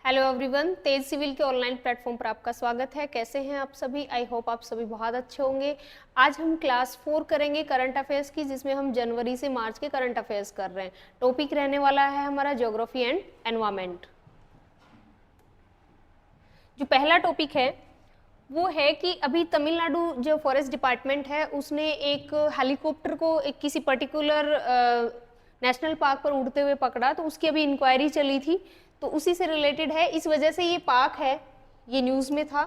Hello everyone, तेज civil के online platform पर आपका स्वागत है। कैसे हैं आप सभी? आई होप आप सभी बहुत अच्छे होंगे। आज हम क्लास 4 करेंगे करंट अफेयर्स की, जिसमें हम जनवरी से मार्च के करंट अफेयर्स कर रहे हैं। टॉपिक रहने वाला है हमारा ज्योग्राफी एंड एनवायरनमेंट। जो पहला टॉपिक है वो है कि अभी तमिलनाडु जो फॉरेस्ट डिपार्टमेंट है उसने एक हेलीकॉप्टर को एक किसी पर्टिकुलर नेशनल पार्क पर उड़ते हुए पकड़ा, तो उसकी अभी इंक्वायरी चली थी, तो उसी से रिलेटेड है। इस वजह से ये पार्क है, ये न्यूज़ में था।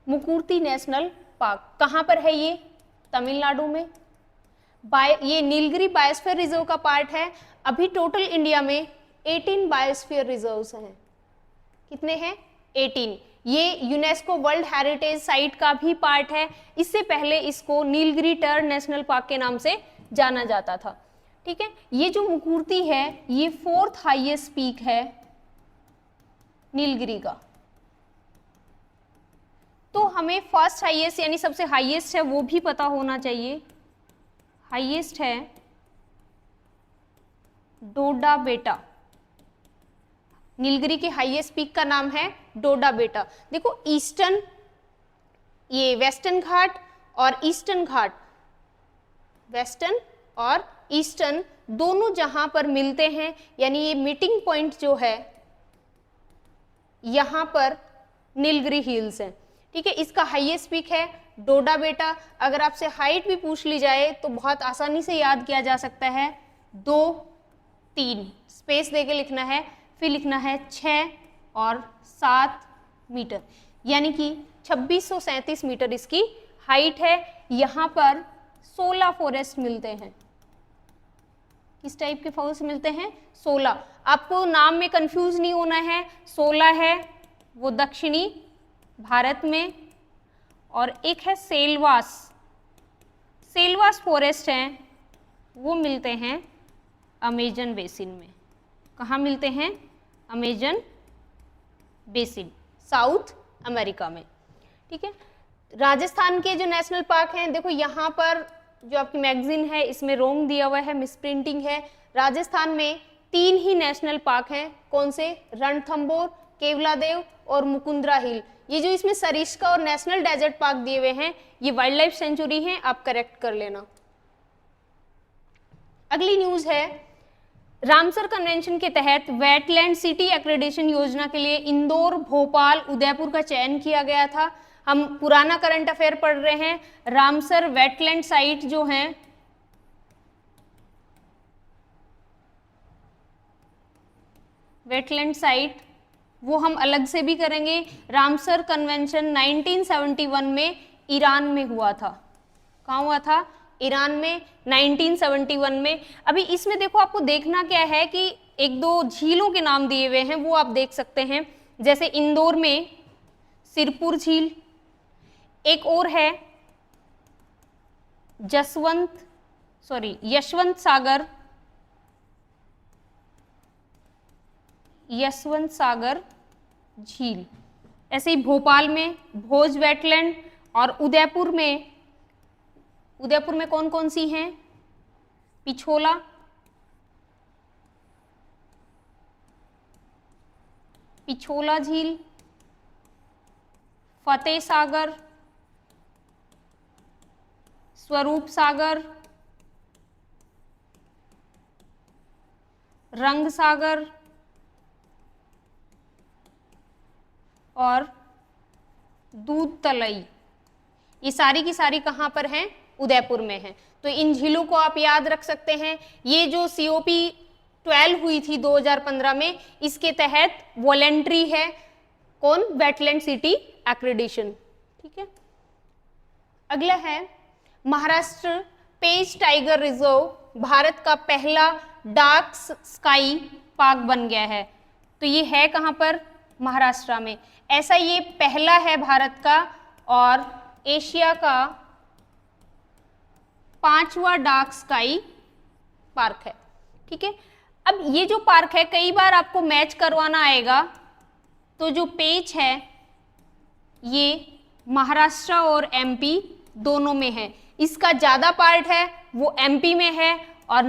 मुकुर्ती नेशनल पार्क कहाँ पर है? ये तमिलनाडु में। ये नीलगिरी बायोस्फीयर रिजर्व का पार्ट है। अभी टोटल इंडिया में 18 बायोस्फीयर रिजर्व्स हैं। कितने हैं? 18। ये यूनेस्को वर्ल्ड हेरिटेज साइट का भी पार्ट है। इससे पहले इसको नीलगिरी टर नेशनल पार्क के नाम से जाना जाता था। ठीक है, ये जो मुकुर्ती है ये 4th हाईएस्ट पीक है नीलगिरी का। तो हमें फर्स्ट हाईएस्ट यानी सबसे हाईएस्ट है वो भी पता होना चाहिए। हाईएस्ट है डोडा बेटा। नीलगिरी के हाईएस्ट पीक का नाम है डोडा बेटा। देखो ईस्टर्न, ये वेस्टर्न घाट और ईस्टर्न घाट, वेस्टर्न और ईस्टर्न दोनों जहां पर मिलते हैं, यानी ये मीटिंग पॉइंट जो है यहां पर नीलगिरी हिल्स है। ठीक है, इसका हाईएस्ट पीक है डोडा बेटा। अगर आपसे हाइट भी पूछ ली जाए तो बहुत आसानी से याद किया जा सकता है। 2, 3 स्पेस देके लिखना है, फिर लिखना है 6 और 7 मीटर, यानी कि 2637 मीटर इसकी हाइट है। यहाँ पर 16 फॉरेस्ट मिलते हैं। किस टाइप के फॉरेस्ट मिलते हैं? 16। आपको नाम में कंफ्यूज नहीं होना है। 16 है वो दक्षिणी भारत में, और एक है सेलवास। सेलवास फॉरेस्ट हैं वो मिलते हैं अमेजन बेसिन में। कहाँ मिलते हैं? अमेजन बेसिन, साउथ अमेरिका में। ठीक है, राजस्थान के जो नेशनल पार्क हैं, देखो यहाँ पर जो आपकी मैगजीन है इसमें रोंग दिया हुआ है, मिसप्रिंटिंग है। राजस्थान में 3 ही नेशनल पार्क हैं। कौन से? रणथंभौर, केवलादेव और मुकुंदरा हिल। ये जो इसमें सरिस्का और नेशनल डेजर्ट पार्क दिए हुए हैं ये वाइल्ड लाइफ सेंचुरी हैं, आप करेक्ट कर लेना। अगली न्यूज है, रामसर कन्वेंशन के तहत वेटलैंड सिटी एक्रेडिटेशन योजना के लिए इंदौर, भोपाल, उदयपुर का चयन किया गया था। हम पुराना करंट अफेयर पढ़ रहे हैं। रामसर वेटलैंड साइट जो है, वेटलैंड साइट वो हम अलग से भी करेंगे। रामसर कन्वेंशन 1971 में ईरान में हुआ था। कहाँ हुआ था? ईरान में 1971 में। अभी इसमें देखो आपको देखना क्या है कि 1-2 झीलों के नाम दिए हुए हैं, वो आप देख सकते हैं। जैसे इंदौर में सिरपुर झील, एक और है यशवंत सागर झील। ऐसे ही भोपाल में भोज वेटलैंड, और उदयपुर में कौन कौन सी हैं? पिछोला झील, फतेह सागर, स्वरूप सागर, रंग सागर और दूध तलई। ये सारी की सारी कहाँ पर हैं? उदयपुर में हैं। तो इन झीलों को आप याद रख सकते हैं। ये जो COP 12 हुई थी 2015 में, इसके तहत वॉलेंट्री है। कौन? Wetland city accreditation. ठीक है, अगला है Maharashtra page tiger reserve Bharat का पहला डार्क स्काई पार्क बन गया है। तो ये है कहाँ पर? महाराष्ट्र में। ऐसा ये पहला है भारत का और एशिया का 5वां डार्क स्काई पार्क है। ठीक है, अब ये जो पार्क है कई बार आपको मैच करवाना आएगा, तो जो पेज है ये महाराष्ट्र और MP दोनों में है। इसका ज़्यादा पार्ट है वो MP में है और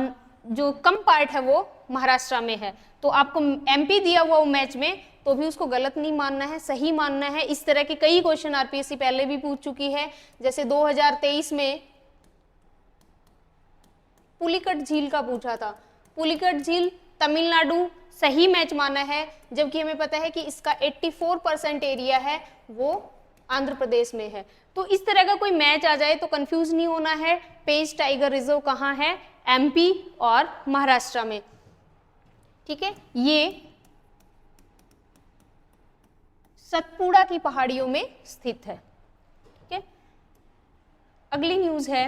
जो कम पार्ट है वो महाराष्ट्र में है। तो आपको एमपी दिया हुआ मैच में तो भी उसको गलत नहीं मानना है, सही मानना है। इस तरह के कई क्वेश्चन आरपीएससी पहले भी पूछ चुकी है, जैसे 2023 में पुलिकट झील का पूछा था। पुलिकट झील तमिलनाडु सही मैच माना है, जबकि हमें पता है कि इसका 84% एरिया है वो आंध्र प्रदेश में है। तो इस तरह का कोई मैच आ जाए तो कंफ्यूज नहीं होना है। पेंच टाइगर रिजर्व कहाँ है? एमपी और महाराष्ट्र में, ठीक है। ये सतपुड़ा की पहाड़ियों में स्थित है, ठीक है। अगली न्यूज है,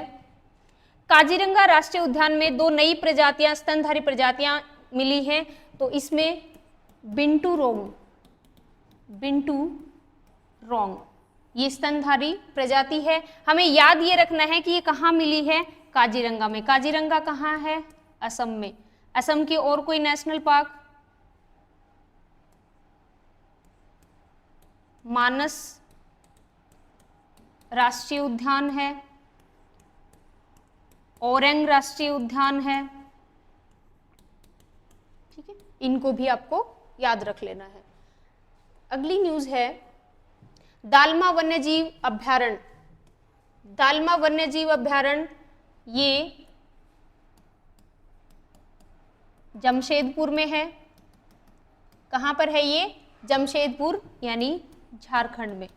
काजीरंगा राष्ट्रीय उद्यान में 2 नई प्रजातियां, स्तनधारी प्रजातियां मिली हैं। तो इसमें बिंटू रोंग ये स्तनधारी प्रजाति है। हमें याद ये रखना है कि ये कहाँ मिली है? काजीरंगा में। काजीरंगा कहाँ है? असम में। असम के और कोई नेशनल पार्क? मानस राष्ट्रीय उद्यान है, औरंग राष्ट्रीय उद्यान है, ठीक है। इनको भी आपको याद रख लेना है। अगली न्यूज है, दालमा वन्यजीव अभ्यारण्य। दालमा वन्यजीव अभ्यारण्य ये जमशेदपुर में है। कहां पर है ये? जमशेदपुर यानी झारखंड में।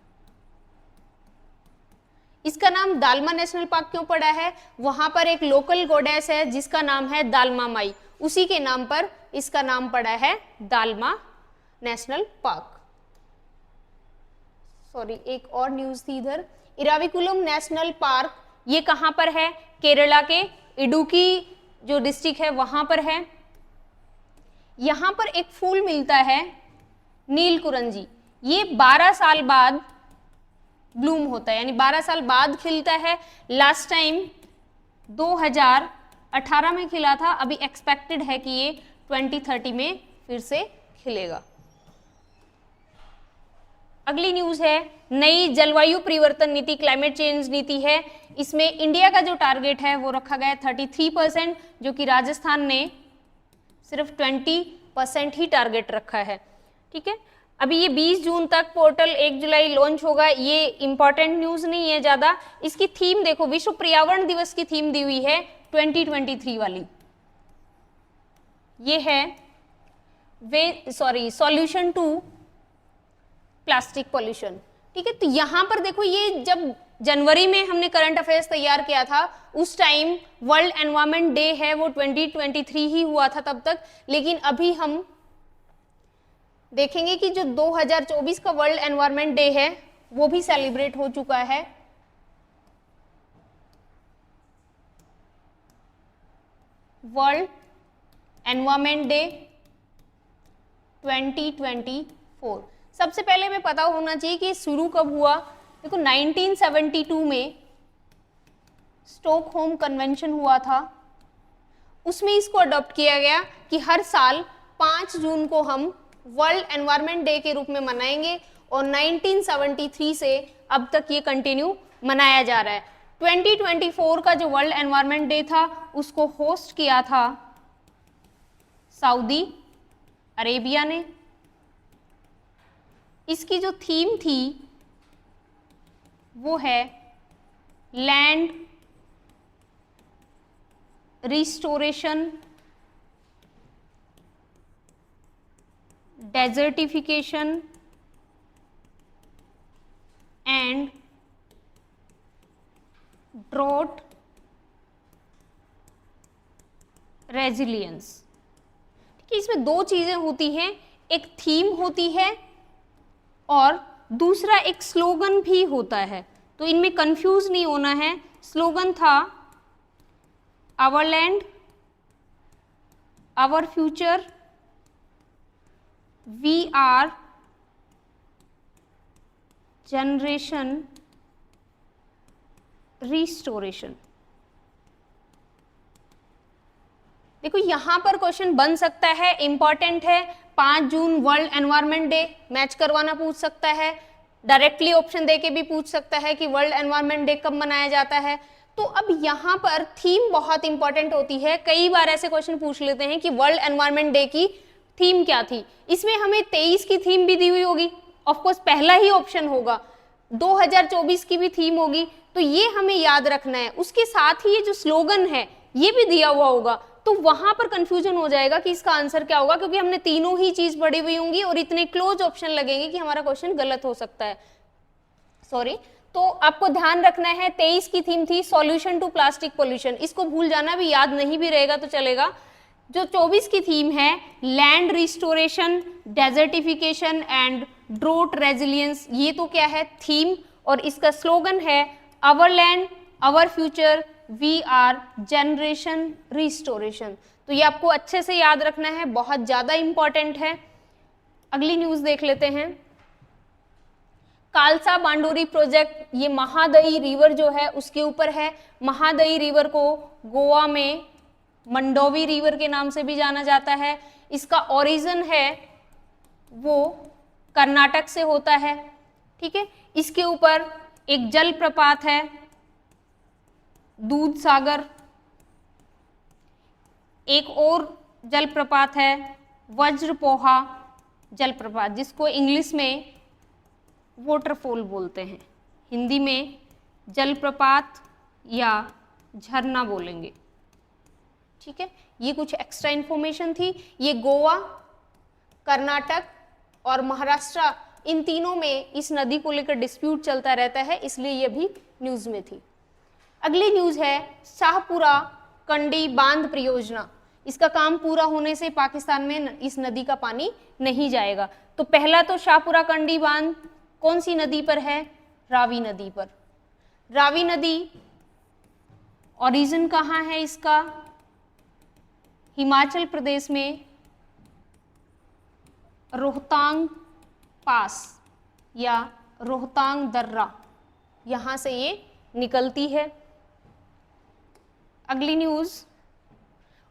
इसका नाम दालमा नेशनल पार्क क्यों पड़ा है? वहां पर एक लोकल गॉडेस है जिसका नाम है दालमा माई, उसी के नाम पर इसका नाम पड़ा है दालमा नेशनल पार्क। सॉरी, एक और न्यूज थी इधर, इराविकुलम नेशनल पार्क ये कहां पर है? केरला के इडुक्की जो डिस्ट्रिक्ट है वहां पर है। यहां पर एक फूल मिलता है नीलकुरंजी, ये 12 साल बाद ब्लूम होता है, यानी 12 साल बाद खिलता है। लास्ट टाइम 2018 में खिला था, अभी एक्सपेक्टेड है कि ये 2030 में फिर से खिलेगा। अगली न्यूज है, नई जलवायु परिवर्तन नीति, क्लाइमेट चेंज नीति है। इसमें इंडिया का जो टारगेट है वो रखा गया है 33%, जो कि राजस्थान ने सिर्फ 20% ही टारगेट रखा है, ठीक है। अभी ये 20 जून तक, पोर्टल 1 जुलाई लॉन्च होगा। ये इंपॉर्टेंट न्यूज नहीं है ज्यादा। इसकी थीम देखो, विश्व पर्यावरण दिवस की थीम दी हुई है 2023 वाली, ये है सॉल्यूशन टू प्लास्टिक पॉल्यूशन, ठीक है। तो यहां पर देखो, ये जब जनवरी में हमने करंट अफेयर्स तैयार किया था उस टाइम वर्ल्ड एनवायरनमेंट डे है वो 2023 ही हुआ था तब तक, लेकिन अभी हम देखेंगे कि जो 2024 का वर्ल्ड एनवायरनमेंट डे है वो भी सेलिब्रेट हो चुका है। World environment day 2024। सबसे पहले हमें पता होना चाहिए कि शुरू कब हुआ। देखो 1972 में स्टॉकहोम कन्वेंशन हुआ था, उसमें इसको अडॉप्ट किया गया कि हर साल 5 जून को हम वर्ल्ड एनवायरनमेंट डे के रूप में मनाएंगे, और 1973 से अब तक ये कंटिन्यू मनाया जा रहा है। 2024 का जो वर्ल्ड एनवायरनमेंट डे था उसको होस्ट किया था सऊदी अरेबिया ने। इसकी जो थीम थी वो है land restoration, desertification and drought resilience. ठीक है, इसमें 2 चीजें होती हैं, एक थीम होती है और दूसरा एक स्लोगन भी होता है, तो इनमें कंफ्यूज नहीं होना है। स्लोगन था our land our future, we are generation restoration. देखो यहां पर क्वेश्चन बन सकता है, इंपॉर्टेंट है। 5 June world environment day, match करवाना पूछ सकता है, डायरेक्टली ऑप्शन देके भी पूछ सकता है कि वर्ल्ड एनवायरनमेंट डे कब मनाया जाता है। तो अब यहां पर थीम बहुत इंपॉर्टेंट होती है। कई बार ऐसे क्वेश्चन पूछ लेते हैं कि वर्ल्ड एनवायरनमेंट डे की थीम क्या थी, इसमें हमें 23 की थीम भी दी हुई होगी, ऑफ कोर्स पहला ही ऑप्शन होगा, 2024 की भी थीम होगी, तो ये हमें याद रखना है। उसके साथ ही ये जो स्लोगन है ये भी दिया हुआ होगा, तो वहां पर कंफ्यूजन हो जाएगा कि इसका आंसर क्या होगा, क्योंकि हमने तीनों ही चीज पढ़ी हुई होंगी और इतने क्लोज ऑप्शन लगेंगे कि हमारा क्वेश्चन गलत हो सकता है। सॉरी, तो आपको ध्यान रखना है 23 की थीम थी सॉल्यूशन टू प्लास्टिक पोल्यूशन, इसको भूल जाना, भी याद नहीं भी रहेगा तो चलेगा। जो 24 की थीम है land restoration, desertification and drought resilience, ये तो क्या है थीम, और इसका स्लोगन है our land our future we are generation restoration. तो ये आपको अच्छे से याद रखना है, बहुत ज्यादा इंपॉर्टेंट है। अगली न्यूज देख लेते हैं। कालसा बांडोरी प्रोजेक्ट, ये महादई रिवर जो है उसके ऊपर है। महादई रिवर को गोवा में मंडोवी रिवर के नाम से भी जाना जाता है। इसका ओरिजिन है वो कर्नाटक से होता है, ठीक है। इसके ऊपर एक जल प्रपात है दूध सागर, एक और जलप्रपात है वज्रपोहा जलप्रपात, जिसको इंग्लिश में वाटरफॉल बोलते हैं, हिंदी में जलप्रपात या झरना बोलेंगे, ठीक है। ये कुछ एक्स्ट्रा इंफॉर्मेशन थी। ये गोवा, कर्नाटक और महाराष्ट्र, इन तीनों में इस नदी को लेकर डिस्प्यूट चलता रहता है, इसलिए ये भी न्यूज में थी। अगली न्यूज है शाहपुरा कंडी बांध परियोजना। इसका काम पूरा होने से पाकिस्तान में इस नदी का पानी नहीं जाएगा। तो पहला तो शाहपुरा कंडी बांध कौन सी नदी पर है, रावी नदी पर। रावी नदी ओरिजिन कहाँ है इसका, हिमाचल प्रदेश में रोहतांग पास या रोहतांग दर्रा, यहां से ये निकलती है। अगली न्यूज,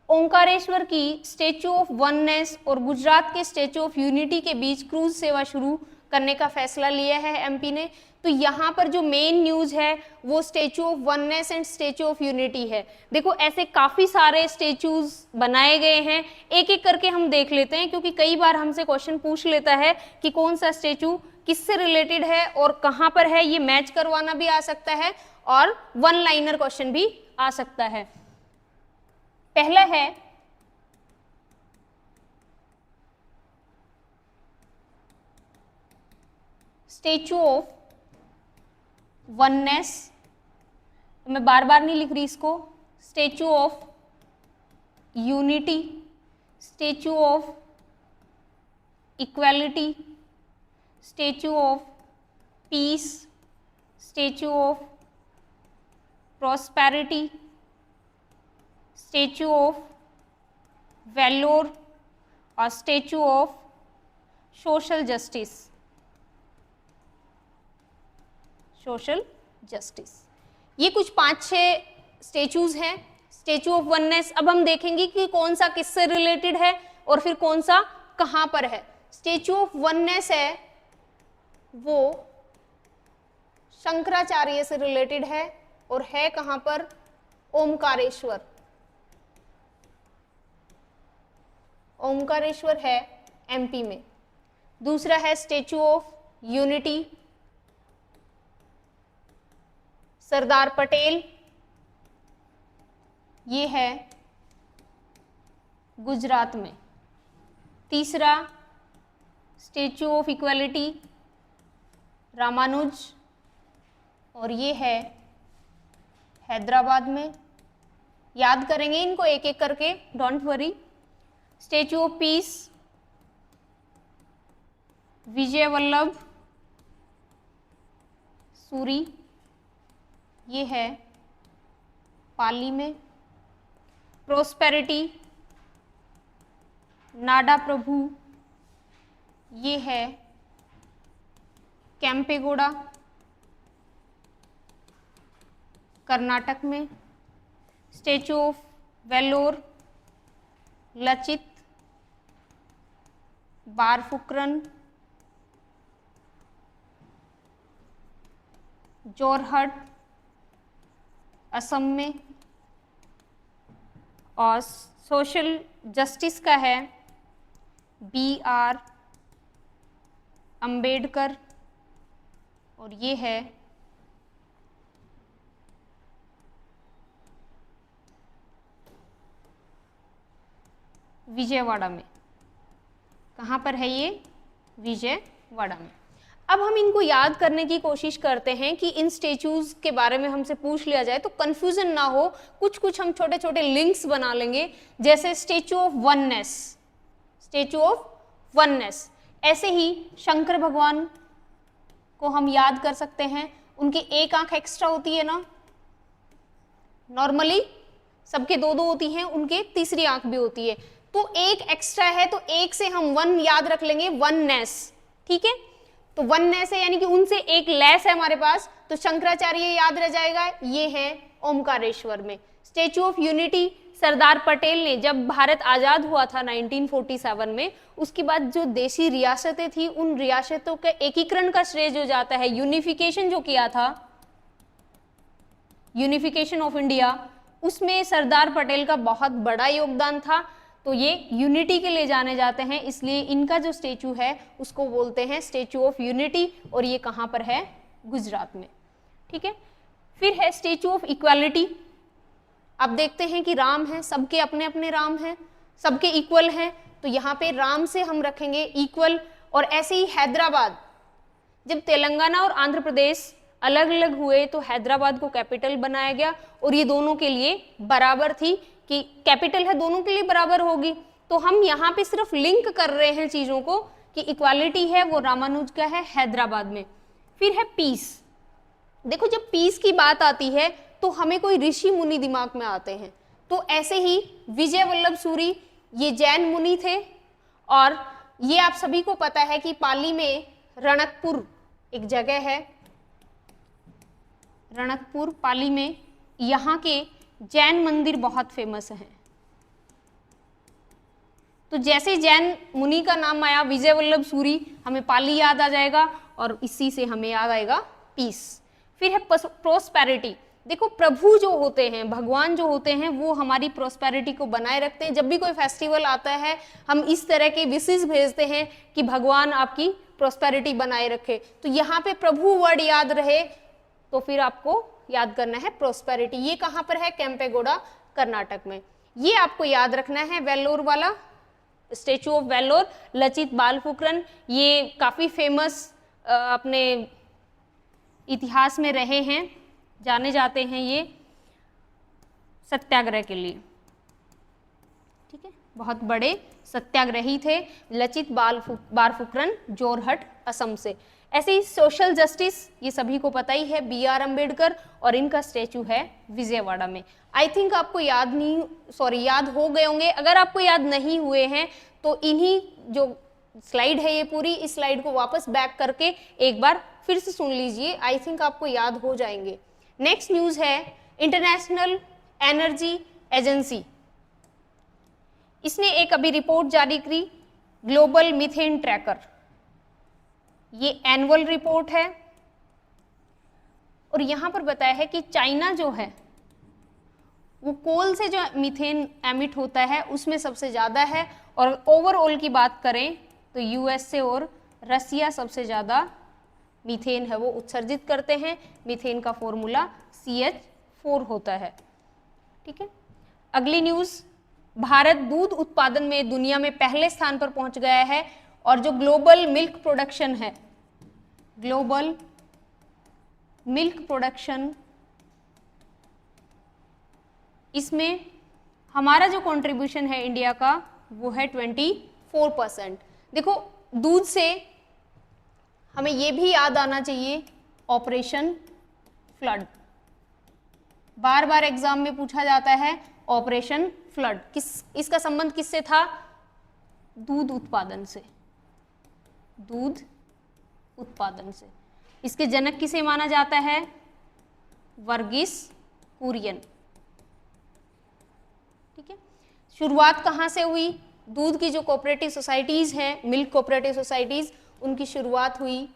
ओंकारेश्वर की स्टैचू ऑफ वननेस और गुजरात के स्टैचू ऑफ यूनिटी के बीच क्रूज सेवा शुरू करने का फैसला लिया है एमपी ने। तो यहाँ पर जो मेन न्यूज है वो statue of oneness and statue of unity है। देखो ऐसे काफी सारे स्टैचूज बनाए गए हैं, एक एक करके हम देख लेते हैं, क्योंकि कई बार हमसे क्वेश्चन पूछ लेता है कि कौन सा स्टैचू किससे रिलेटेड है और कहाँ पर है, ये मैच करवाना भी आ सकता है और वन लाइनर क्वेश्चन भी आ सकता है। पहला है स्टैचू ऑफ वननेस, मैं बार बार नहीं लिख रही इसको, statue of unity, statue of equality, statue of peace, statue of prosperity, statue of valour और statue of social justice, social justice. ये कुछ 5-6 स्टैचूज हैं। स्टैचू ऑफ वननेस, अब हम देखेंगे कि कौन सा किससे रिलेटेड है और फिर कौन सा कहां पर है। स्टैचू ऑफ वननेस है वो शंकराचार्य से रिलेटेड है और है कहां पर, ओमकारेश्वर। ओमकारेश्वर है एमपी में। दूसरा है statue of unity, Sardar Patel, ये है गुजरात में। तीसरा स्टैचू ऑफ इक्वालिटी, रामानुज, और ये है हैदराबाद में। याद करेंगे इनको एक एक करके, don't worry. Statue of peace, Vijay Vallabh Suri, ये है पाली में। प्रोस्पेरिटी, नाडा प्रभु, ये है कैंपेगौड़ा कर्नाटक में। स्टैचू ऑफ वेल्लोर, लचित बारफुकरन, जोरहट असम में। और सोशल जस्टिस का है BR अंबेडकर, और ये है विजयवाड़ा में। कहाँ पर है ये? विजयवाड़ा में। अब हम इनको याद करने की कोशिश करते हैं कि इन स्टेचूज के बारे में हमसे पूछ लिया जाए तो कंफ्यूजन ना हो, कुछ कुछ हम छोटे छोटे लिंक्स बना लेंगे, जैसे statue of oneness, statue of oneness. ऐसे ही शंकर भगवान को हम याद कर सकते हैं, उनकी एक आंख एक्स्ट्रा होती है ना, नॉर्मली सबके दो दो होती हैं, उनके तीसरी आंख भी होती है, तो एक एक्स्ट्रा है तो एक से हम वन याद रख लेंगे, वननेस। ठीक है, तो वननेस है यानी कि उनसे एक लेस है हमारे पास, तो शंकराचार्य याद रह जाएगा, ये है ओमकारेश्वर में। Statue of unity, Sardar Patel ने जब भारत आजाद हुआ था 1947 में, उसके बाद जो देशी रियासतें थी उन रियासतों के एकीकरण का श्रेय जो जाता है, यूनिफिकेशन जो किया था, यूनिफिकेशन ऑफ इंडिया, उसमें सरदार पटेल का बहुत बड़ा योगदान था, तो ये यूनिटी के लिए जाने जाते हैं, इसलिए इनका जो स्टेचू है उसको बोलते हैं स्टेचू ऑफ यूनिटी, और ये कहाँ पर है? गुजरात में। ठीक है, फिर है स्टेचू ऑफ इक्वालिटी। आप देखते हैं कि राम है, सबके अपने अपने राम हैं, सबके इक्वल हैं, तो यहाँ पे राम से हम रखेंगे इक्वल। और ऐसे ही हैदराबाद, जब तेलंगाना और आंध्र प्रदेश अलग अलग हुए तो हैदराबाद को कैपिटल बनाया गया, और ये दोनों के लिए बराबर थी कि कैपिटल है, दोनों के लिए बराबर होगी, तो हम यहाँ पे सिर्फ लिंक कर रहे हैं चीजों को कि इक्वालिटी है वो रामानुज का है हैदराबाद में। फिर है पीस। देखो जब पीस की बात आती है तो हमें कोई ऋषि मुनि दिमाग में आते हैं, तो ऐसे ही विजय वल्लभ सूरी ये जैन मुनि थे, और ये आप सभी को पता है कि पाली में रणकपुर एक जगह है, रणकपुर पाली में, यहाँ के जैन मंदिर बहुत फेमस हैं। तो जैसे जैन मुनि का नाम आया विजय वल्लभ सूरी, हमें पाली याद आ जाएगा, और इसी से हमें याद आएगा पीस। फिर है प्रोस्पेरिटी। देखो प्रभु जो होते हैं, भगवान जो होते हैं, वो हमारी प्रोस्पेरिटी को बनाए रखते हैं। जब भी कोई फेस्टिवल आता है हम इस तरह के विशेष भेजते हैं कि भगवान आपकी प्रोस्पेरिटी बनाए रखे, तो यहाँ पे प्रभु वर्ड याद रहे तो फिर आपको याद करना है प्रोस्पेरिटी। ये कहाँ पर है? केम्पेगौड़ा कर्नाटक में। ये आपको याद रखना है वेल्लोर वाला स्टेचू ऑफ वेल्लोर, लचित बालफुकरन, ये काफी फेमस अपने इतिहास में रहे हैं, जाने जाते हैं ये सत्याग्रह के लिए। ठीक है, बहुत बड़े सत्याग्रही थे लचित बालफुकरन, जोरहट असम से। ऐसे ही सोशल जस्टिस, ये सभी को पता ही है, BR अंबेडकर, और इनका स्टेचू है विजयवाड़ा में। आई थिंक आपको याद हो गए होंगे। अगर आपको याद नहीं हुए हैं तो इन्हीं जो स्लाइड है ये पूरी, इस स्लाइड को वापस बैक करके एक बार फिर से सुन लीजिए, आई थिंक आपको याद हो जाएंगे। नेक्स्ट न्यूज है इंटरनेशनल एनर्जी एजेंसी, इसने एक अभी रिपोर्ट जारी की, ग्लोबल मीथेन ट्रैकर। ये एनुअल रिपोर्ट है, और यहां पर बताया है कि चाइना जो है वो कोल से जो मीथेन एमिट होता है उसमें सबसे ज्यादा है, और ओवरऑल की बात करें तो USA और रसिया सबसे ज्यादा मीथेन है वो उत्सर्जित करते हैं। मीथेन का फॉर्मूला CH4 होता है। ठीक है, अगली न्यूज, भारत दूध उत्पादन में दुनिया में पहले स्थान पर पहुंच गया है, और जो ग्लोबल मिल्क प्रोडक्शन है, ग्लोबल मिल्क प्रोडक्शन, इसमें हमारा जो कंट्रीब्यूशन है इंडिया का वो है 24%। देखो दूध से हमें ये भी याद आना चाहिए ऑपरेशन फ्लड, बार बार एग्जाम में पूछा जाता है ऑपरेशन फ्लड, इसका संबंध किससे था? दूध उत्पादन से, दूध उत्पादन से। इसके जनक किसे माना जाता है? वर्गीस कुरियन। ठीक है, शुरुआत कहाँ से हुई? दूध की जो कोऑपरेटिव सोसाइटीज हैं, मिल्क कोऑपरेटिव सोसाइटीज, उनकी शुरुआत हुई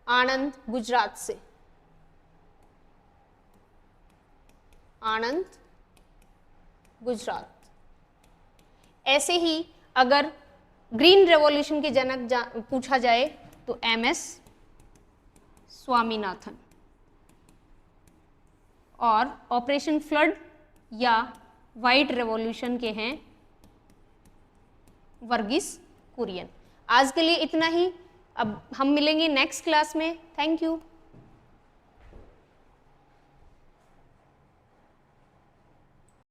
आणंद, गुजरात से। आणंद, गुजरात। ऐसे ही अगर ग्रीन रेवोल्यूशन के जनक पूछा जाए तो MS स्वामीनाथन, और ऑपरेशन फ्लड या व्हाइट रेवोल्यूशन के हैं वर्गीस कुरियन। आज के लिए इतना ही, अब हम मिलेंगे नेक्स्ट क्लास में। Thank you.